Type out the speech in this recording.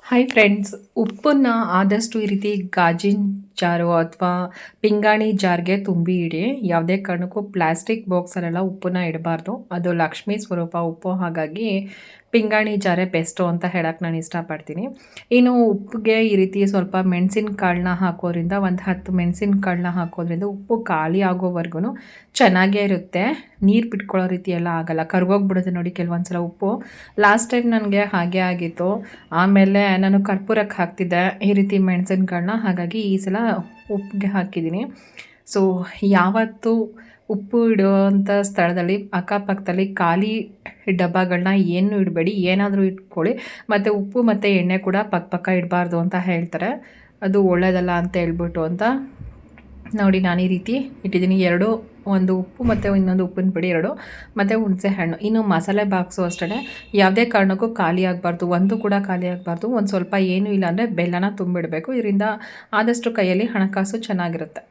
Hi friends, ಉಪ್ಪನ್ನ ಆದಷ್ಟು ಈ ರೀತಿ ಗಾಜಿನ ಜಾರು ಅಥವಾ ಪಿಂಗಾಣಿ ಜಾರ್ಗೆ ತುಂಬಿ ಇಡಿ. ಯಾವುದೇ ಕಾರಣಕ್ಕೂ ಪ್ಲಾಸ್ಟಿಕ್ ಬಾಕ್ಸಲ್ಲೆಲ್ಲ ಉಪ್ಪನ್ನ ಇಡಬಾರ್ದು. ಅದು ಲಕ್ಷ್ಮೀ ಸ್ವರೂಪ ಉಪ್ಪು, ಹಾಗಾಗಿ ಪಿಂಗಾಣಿ ಜಾರೇ ಬೆಸ್ಟು ಅಂತ ಹೇಳಕ್ಕೆ ನಾನು ಇಷ್ಟಪಡ್ತೀನಿ. ಇನ್ನು ಉಪ್ಪಿಗೆ ಈ ರೀತಿ ಸ್ವಲ್ಪ ಮೆಣಸಿನ ಕಾಳನ್ನ ಹಾಕೋದ್ರಿಂದ, ಒಂದು 10 ಮೆಣಸಿನ ಕಾಳನ್ನ ಹಾಕೋದ್ರಿಂದ ಉಪ್ಪು ಖಾಲಿ ಆಗೋವರೆಗೂ ಚೆನ್ನಾಗೇ ಇರುತ್ತೆ. ನೀರು ಬಿಟ್ಕೊಳ್ಳೋ ರೀತಿ ಎಲ್ಲ ಆಗೋಲ್ಲ, ಕರ್ಗೋಗ್ಬಿಡುತ್ತೆ ನೋಡಿ ಕೆಲವೊಂದು ಸಲ ಉಪ್ಪು. ಲಾಸ್ಟ್ ಟೈಮ್ ನನಗೆ ಹಾಗೆ ಆಗಿತ್ತು. ಆಮೇಲೆ ನಾನು ಕರ್ಪೂರಕ್ಕೆ ಹಾಕ್ತಿದ್ದೆ ಈ ರೀತಿ ಮೆಣಸಿನಕಾಳನ್ನ, ಹಾಗಾಗಿ ಈ ಸಲ ಉಪ್ಪಿಗೆ ಹಾಕಿದ್ದೀನಿ. ಸೊ ಯಾವತ್ತೂ ಉಪ್ಪು ಇಡುವಂಥ ಸ್ಥಳದಲ್ಲಿ ಅಕ್ಕಪಕ್ಕದಲ್ಲಿ ಖಾಲಿ ಡಬ್ಬಗಳನ್ನ ಏನು ಇಡಬೇಡಿ, ಏನಾದರೂ ಇಟ್ಕೊಳ್ಳಿ. ಮತ್ತು ಉಪ್ಪು ಮತ್ತು ಎಣ್ಣೆ ಕೂಡ ಪಕ್ಕ ಇಡಬಾರ್ದು ಅಂತ ಹೇಳ್ತಾರೆ, ಅದು ಒಳ್ಳೆಯದಲ್ಲ ಅಂತ ಹೇಳ್ಬಿಟ್ಟು ಅಂತ ನೋಡಿ ನಾನು ಈ ರೀತಿ ಇಟ್ಟಿದ್ದೀನಿ. ಒಂದು ಉಪ್ಪು ಮತ್ತು ಇನ್ನೊಂದು ಉಪ್ಪಿನ ಪುಡಿ 2 ಮತ್ತು ಹುಣಸೆ ಹಣ್ಣು. ಇನ್ನು ಮಸಾಲೆ ಬಾಕ್ಸು ಅಷ್ಟೇ, ಯಾವುದೇ ಕಾರಣಕ್ಕೂ ಖಾಲಿ ಆಗಬಾರ್ದು, ಒಂದು ಕೂಡ ಖಾಲಿ ಆಗಬಾರ್ದು. ಒಂದು ಸ್ವಲ್ಪ ಏನೂ ಇಲ್ಲ ಅಂದರೆ ಬೆಲ್ಲನ ತುಂಬಿಡಬೇಕು. ಇದರಿಂದ ಆದಷ್ಟು ಕೈಯಲ್ಲಿ ಹಣಕಾಸು ಚೆನ್ನಾಗಿರುತ್ತೆ.